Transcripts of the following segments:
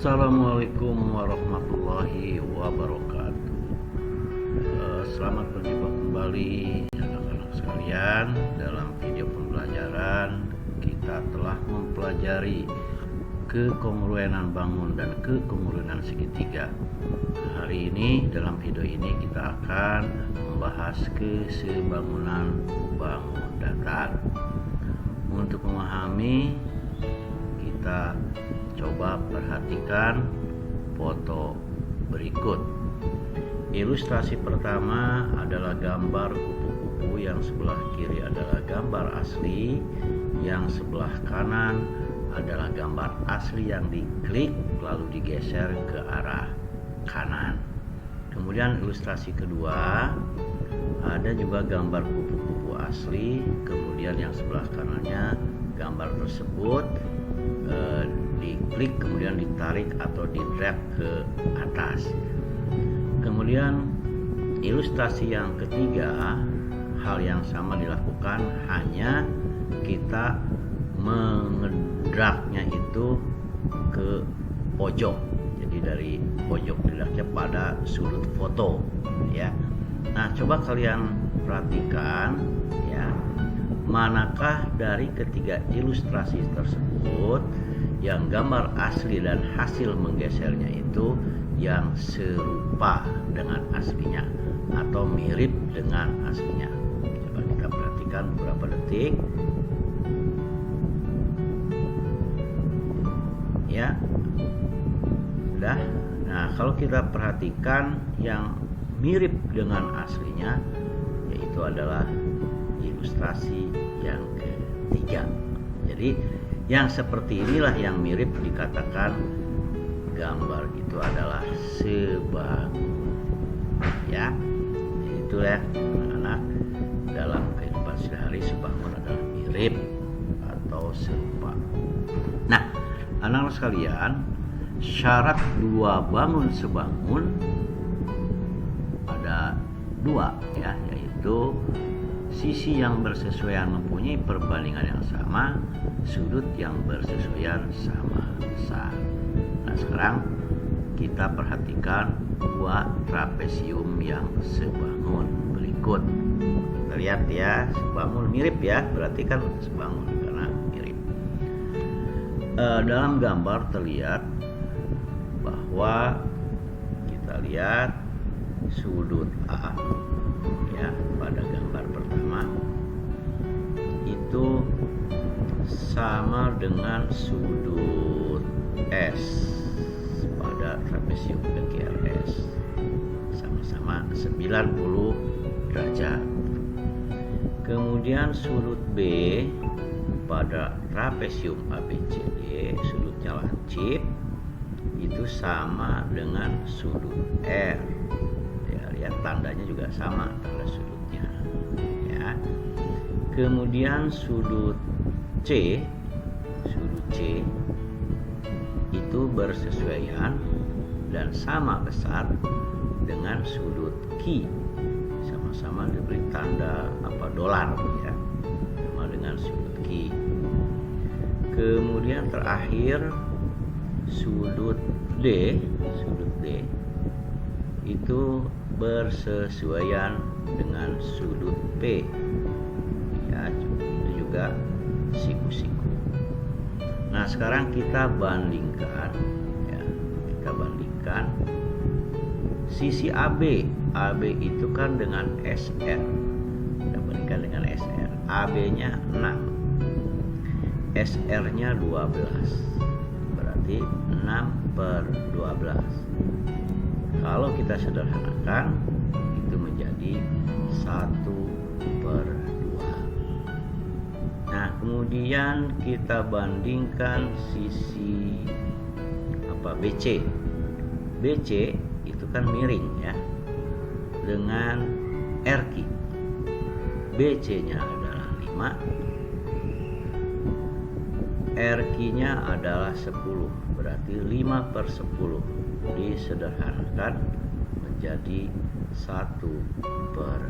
Assalamualaikum warahmatullahi wabarakatuh. Selamat berjumpa kembali anak-anak sekalian. Dalam video pembelajaran kita telah mempelajari kekongruenan bangun dan kekongruenan segitiga. Hari ini dalam video ini kita akan membahas kesebangunan bangun datar. Untuk memahami, kita coba perhatikan foto berikut. Ilustrasi pertama adalah gambar kupu-kupu, yang sebelah kiri adalah gambar asli, yang sebelah kanan adalah gambar asli yang diklik lalu digeser ke arah kanan. Kemudian ilustrasi kedua ada juga gambar kupu-kupu asli, kemudian yang sebelah kanannya gambar tersebut diklik kemudian ditarik atau di drag ke atas. Kemudian ilustrasi yang ketiga, hal yang sama dilakukan, hanya kita mengedragnya itu ke pojok. Jadi dari pojok didragnya pada sudut foto, ya. Nah, coba kalian perhatikan, ya, manakah dari ketiga ilustrasi tersebut yang gambar asli dan hasil menggesernya itu yang serupa dengan aslinya atau mirip dengan aslinya. Coba kita perhatikan beberapa detik. Ya, sudah. Nah, kalau kita perhatikan yang mirip dengan aslinya, yaitu adalah ilustrasi yang ketiga. Jadi yang seperti inilah yang mirip dikatakan gambar itu adalah sebangun. Ya, itu ya anak-anak, dalam kehidupan sehari sebangun adalah mirip atau serupa. Nah, anak-anak sekalian, syarat dua bangun sebangun ada dua, ya, yaitu sisi yang bersesuaian mempunyai perbandingan yang sama, sudut yang bersesuaian sama besar. Nah, sekarang kita perhatikan dua trapesium yang sebangun berikut. Kita lihat ya, sebangun mirip ya, berarti kan sebangun karena mirip. Dalam gambar terlihat bahwa kita lihat sudut A, ya, pada gambar pertama itu sama dengan sudut S pada trapesium PQRS, sama-sama 90 derajat. Kemudian sudut B pada trapesium ABCD, sudutnya lancip, itu sama dengan sudut R. Ya, lihat tandanya juga sama tanda sudutnya, ya. Kemudian sudut C itu bersesuaian dan sama besar dengan sudut Q, sama-sama diberi tanda dolar, ya, sama dengan sudut Q. Kemudian terakhir sudut D itu bersesuaian dengan sudut P, ya, itu juga siku-siku. Nah, sekarang kita bandingkan, ya, sisi AB itu kan dengan SR, kita bandingkan dengan SR. AB-nya 6, SR-nya 12, berarti 6/12. Kalau kita sederhanakan, itu menjadi 1/2. Nah, kemudian kita bandingkan sisi BC. BC itu kan miring, ya, dengan RQ. BC-nya adalah 5, RQ-nya adalah 10, berarti 5/10. Disederhanakan menjadi 1/2.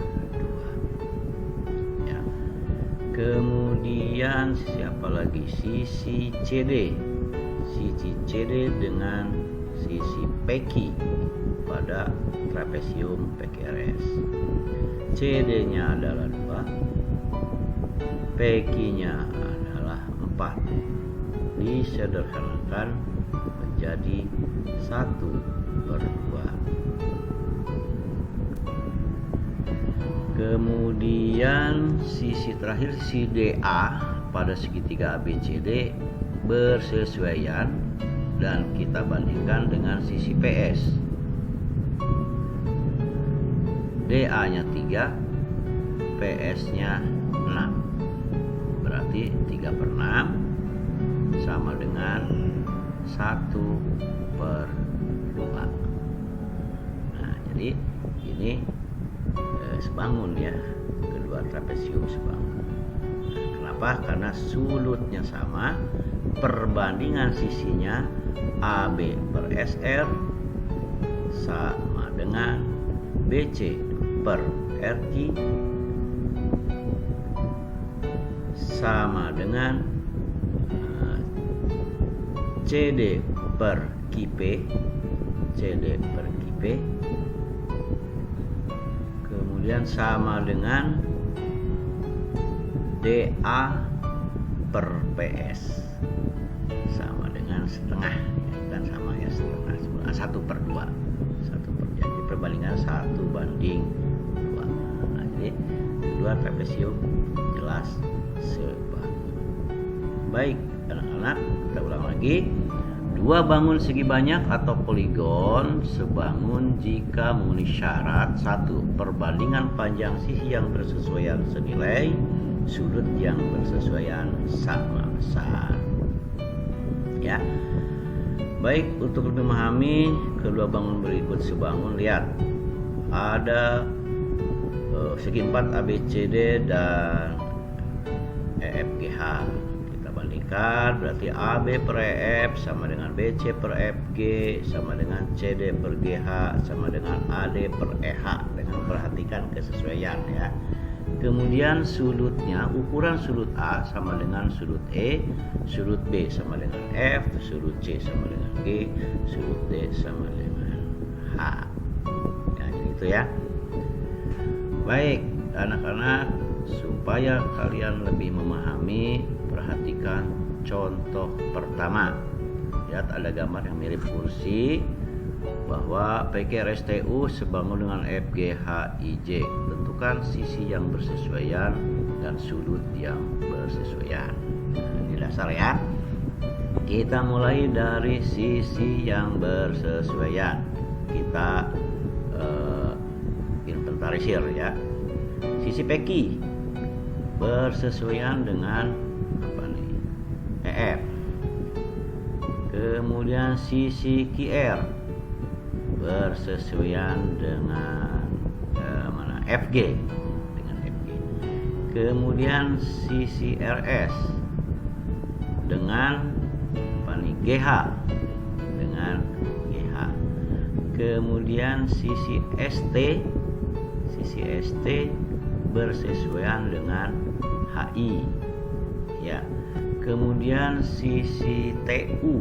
Ya. Kemudian sisi apa lagi? Sisi CD. sisi CD dengan sisi PQ pada trapesium PQRS. CD-nya adalah 2, PQ-nya adalah 4. Disederhanakan menjadi 1/2. Kemudian sisi terakhir, sisi DA pada segitiga ABCD bersesuaian dan kita bandingkan dengan sisi PS. DA-nya 3, PS-nya 6. Berarti 3/6 sama dengan 1/2. Nah, jadi ini sebangun ya, kedua trapesium sebangun. Nah, kenapa? Karena sulutnya sama, perbandingan sisinya AB/SR sama dengan BC/RQ sama dengan CD/QP, kemudian sama dengan DA/PS sama dengan setengah, kan sama ya, setengah 1/2. Jadi perbandingan 1/2. Nah, jadi kedua trapesium jelas sebangun. Baik anak-anak, kita ulang lagi. Dua bangun segi banyak atau poligon sebangun jika memenuhi syarat: 1. Perbandingan panjang sisi yang bersesuaian senilai, sudut yang bersesuaian sama besar. Ya. Baik, untuk lebih memahami kedua bangun berikut sebangun, lihat ada segi 4 ABCD dan EFGH. Berarti AB/EF sama dengan BC/FG sama dengan CD/GH sama dengan AD/EH, dengan perhatikan kesesuaian ya. Kemudian sudutnya, ukuran sudut A sama dengan sudut E, sudut B sama dengan F, sudut C sama dengan G, sudut D sama dengan H. Ya, gitu ya. Baik anak-anak, supaya kalian lebih memahami, perhatikan contoh pertama. Lihat ada gambar yang mirip kursi, bahwa PQRSTU sebangun dengan FGHIJ. Tentukan sisi yang bersesuaian dan sudut yang bersesuaian. Nah, ini dasar ya. Kita mulai dari sisi yang bersesuaian. Kita inventarisir ya. Sisi PQ bersesuaian dengan EF. Kemudian sisi QR bersesuaian dengan FG, dengan FG. Kemudian sisi RS dengan GH, dengan GH. Kemudian sisi ST bersesuaian dengan HI ya. Kemudian sisi TU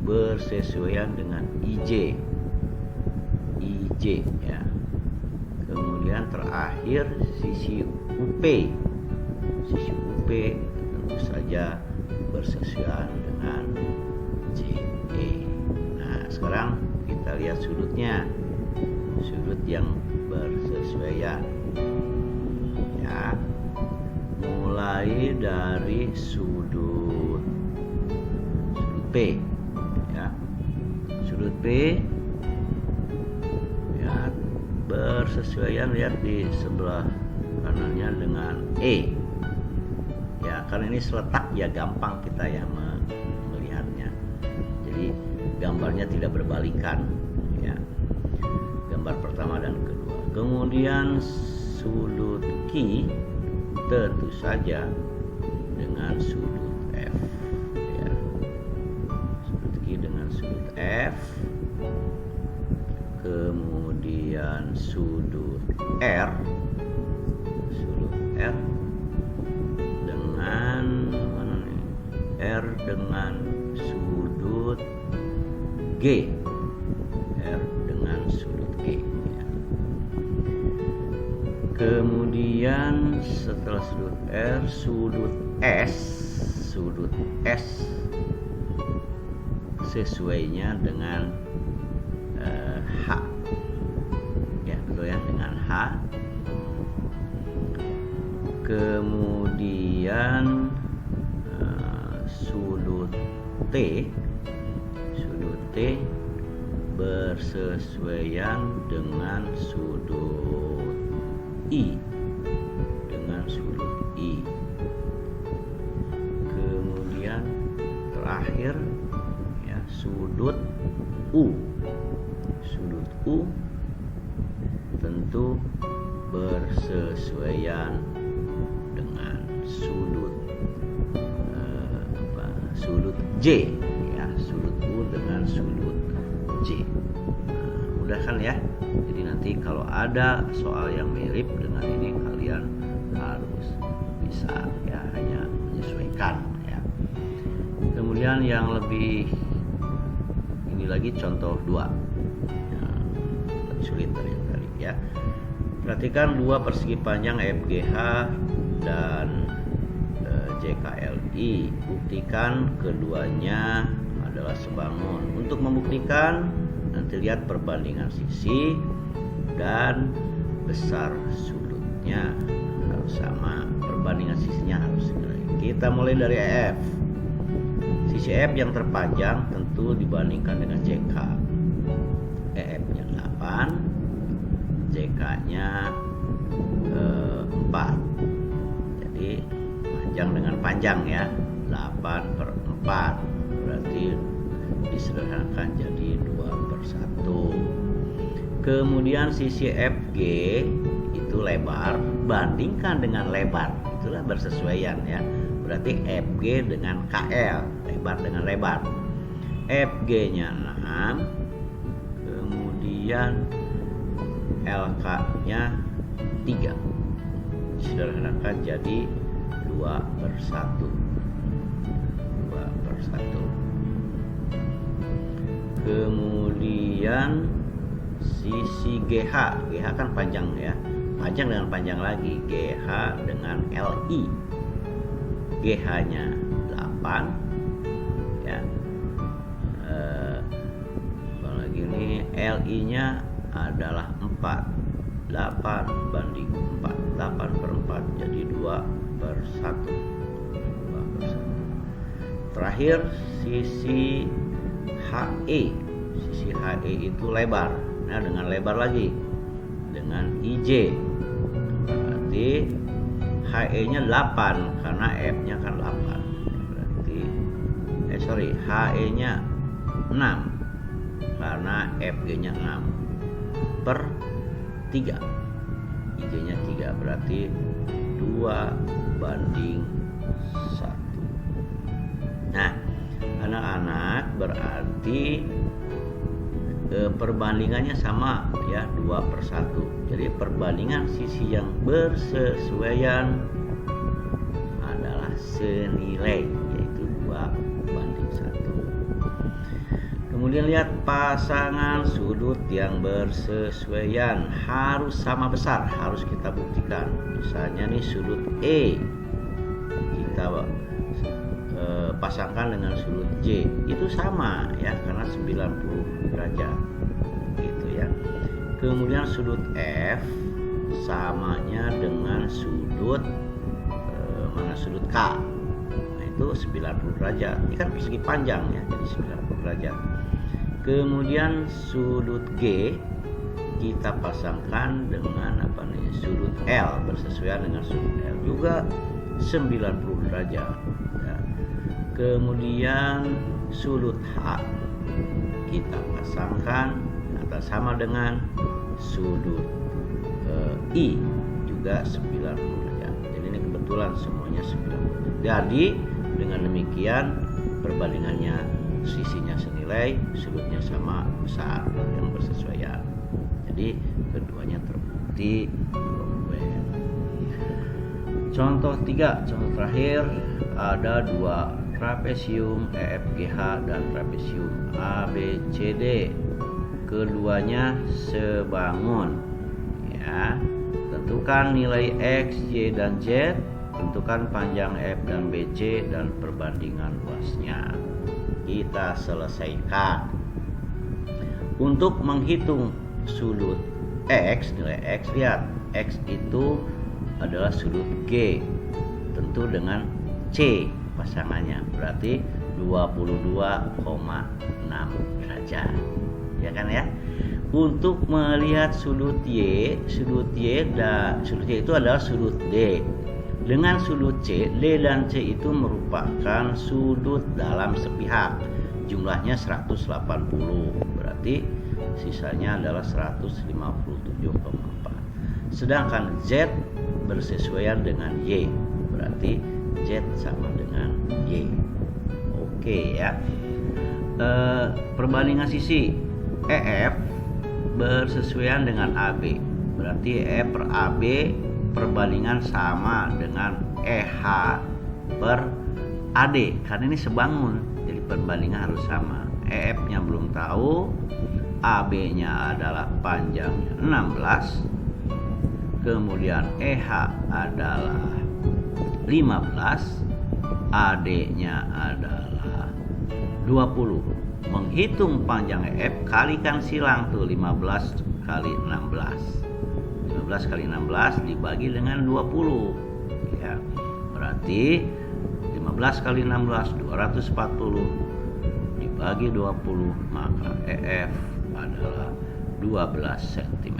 bersesuaian dengan IJ ya. Kemudian terakhir sisi UP tentu saja bersesuaian dengan JE. Nah, sekarang kita lihat sudutnya, sudut yang bersesuaian ya. Mulai dari sudut P ya. Sudut P ya, bersesuaian, lihat di sebelah kanannya dengan E ya. Karena ini seletak ya, gampang kita ya melihatnya. Jadi gambarnya tidak berbalikan ya, gambar pertama dan kedua. Kemudian sudut Q tentu saja dengan sudut F ya. Sudut Q dengan sudut F. Kemudian sudut R dengan mana nih? R dengan sudut G. R dengan sudut G ya. Kemudian setelah sudut R, sudut S sesuainya dengan H ya, betul ya, dengan H. Kemudian sudut T bersesuaian dengan sudut I, kemudian terakhir ya, sudut U tentu bersesuaian dengan sudut J ya, sudut U dengan sudut J. Mudah kan ya? Jadi nanti kalau ada soal yang mirip dengan ini, kalian harus bisa ya, hanya menyesuaikan ya. Kemudian yang lebih ini lagi contoh 2 ya, lebih sulit dari yang tadi ya. Perhatikan dua persegi panjang FGH dan JKLI. Buktikan keduanya adalah sebangun. Untuk membuktikan, nanti lihat perbandingan sisi dan besar sudutnya harus sama, perbandingan sisinya harus sama. Kita mulai dari EF. Sisi EF yang terpanjang tentu dibandingkan dengan JK. EF-nya 8, JK-nya 4. Jadi panjang dengan panjang ya, 8/4, berarti disederhanakan jadi 2/1. Kemudian sisi FG itu lebar, bandingkan dengan lebar, itulah bersesuaian ya. Berarti FG dengan KL, lebar dengan lebar. FG-nya 6, kemudian LK-nya 3, disederhanakan jadi 2/1. Kemudian sisi GH kan panjang ya, panjang dengan panjang lagi, GH dengan LI. GH-nya 8 ya, apalagi ini LI-nya adalah 4, 8/4, 8/4 jadi 2/1. Terakhir sisi HE itu lebar. Nah, dengan lebar lagi dengan IJ, berarti HE-nya 8 karena F-nya kan 8. Berarti HE-nya 6 karena FG-nya 6/3. IJ-nya 3, berarti 2/1. Nah, anak-anak, berarti perbandingannya sama ya, 2/1. Jadi perbandingan sisi yang bersesuaian adalah senilai, yaitu 2/1. Kemudian lihat pasangan sudut yang bersesuaian harus sama besar, harus kita buktikan. Misalnya nih sudut E kita pasangkan dengan sudut J, itu sama ya, karena 90 derajat gitu ya. Kemudian sudut F samanya dengan sudut sudut K, nah itu 90 derajat. Ini kan persegi panjang ya, jadi 90 derajat. Kemudian sudut G kita pasangkan dengan sudut L, bersesuaian dengan sudut L juga 90 derajat ya. Kemudian sudut H kita pasangkan atau sama dengan sudut I juga 90 derajat. Jadi ini kebetulan semuanya 90. Jadi dengan demikian perbandingannya sisinya senilai, sudutnya sama besar yang bersesuaian. Jadi keduanya terbukti kongruent. Contoh 3, contoh terakhir, ada dua trapesium EFGH dan trapesium ABCD. Keduanya sebangun. Ya. Tentukan nilai X, Y, dan Z. Tentukan panjang F dan BC dan perbandingan luasnya. Kita selesaikan. Untuk menghitung sudut X, nilai X, lihat X itu adalah sudut G, tentu dengan C pasangannya, berarti 22,6 derajat, ya kan ya. Untuk melihat sudut Y itu adalah sudut D dengan sudut C. D dan C itu merupakan sudut dalam sepihak, jumlahnya 180, berarti sisanya adalah 157,4. Sedangkan Z bersesuaian dengan Y, berarti Z sama dengan Y. Oke ya. Perbandingan sisi EF bersesuaian dengan AB, berarti E per AB perbandingan sama dengan EH per AD, karena ini sebangun, jadi perbandingan harus sama. EF nya belum tahu, AB nya adalah panjangnya 16, kemudian EH adalah 15, AD nya adalah 20. Menghitung panjang EF, kalikan silang tuh 15 kali 16. 15 kali 16 dibagi dengan 20 ya. Berarti 15 kali 16 240 dibagi 20, maka EF adalah 12 cm.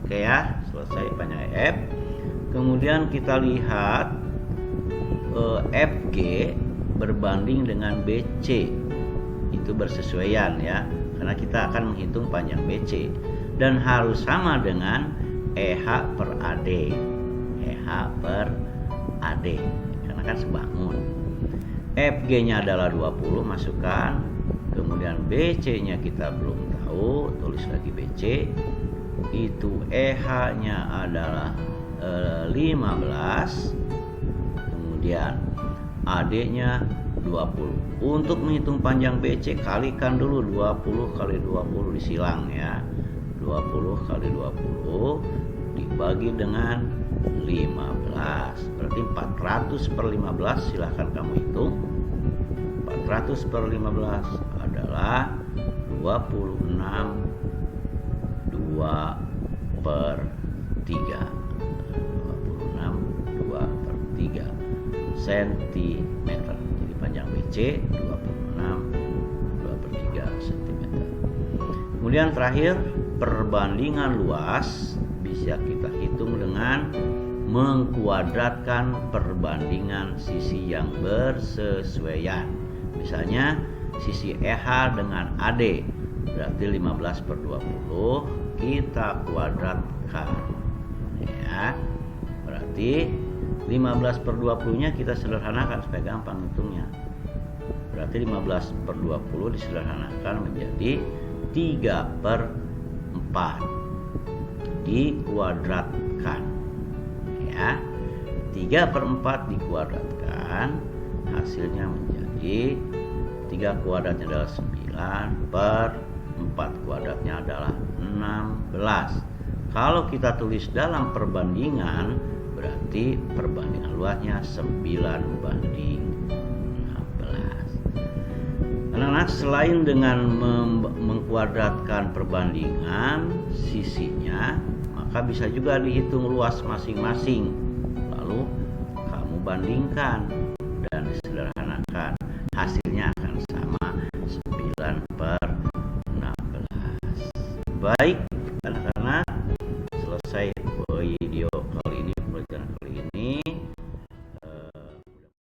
Oke ya, selesai panjang EF. Kemudian kita lihat FG berbanding dengan BC, itu bersesuaian ya, karena kita akan menghitung panjang BC dan harus sama dengan EH per AD. EH per AD karena kan sebangun. FG nya adalah 20, masukkan. Kemudian BC nya kita belum tahu, tulis lagi BC. Itu EH nya adalah 15, kemudian AD nya 20. Untuk menghitung panjang BC, kalikan dulu 20 kali 20 disilang ya. 20 kali 20 dibagi dengan 15, berarti 400 per 15. Silahkan kamu hitung. 400 per 15 adalah 26 2 per 3. 26 2 per 3 cm. Jadi panjang BC 26 2 per 3 cm. Kemudian terakhir, perbandingan luas bisa kita hitung dengan mengkuadratkan perbandingan sisi yang bersesuaian. Misalnya sisi EH dengan AD, berarti 15 per 20 kita kuadratkan ya. Berarti 15 per 20 nya kita sederhanakan supaya gampang hitungnya. Berarti 15 per 20 disederhanakan menjadi 3 per 4 dikuadratkan ya. 3 per 4 dikuadratkan, hasilnya menjadi 3 kuadratnya adalah 9 per 4 kuadratnya adalah 16. Kalau kita tulis dalam perbandingan, berarti perbandingan luasnya 9:16. Anak-anak, selain dengan mengkuadratkan perbandingan sisinya, maka bisa juga dihitung luas masing-masing. Lalu kamu bandingkan dan disederhanakan, hasilnya akan sama 9 per 16. Baik,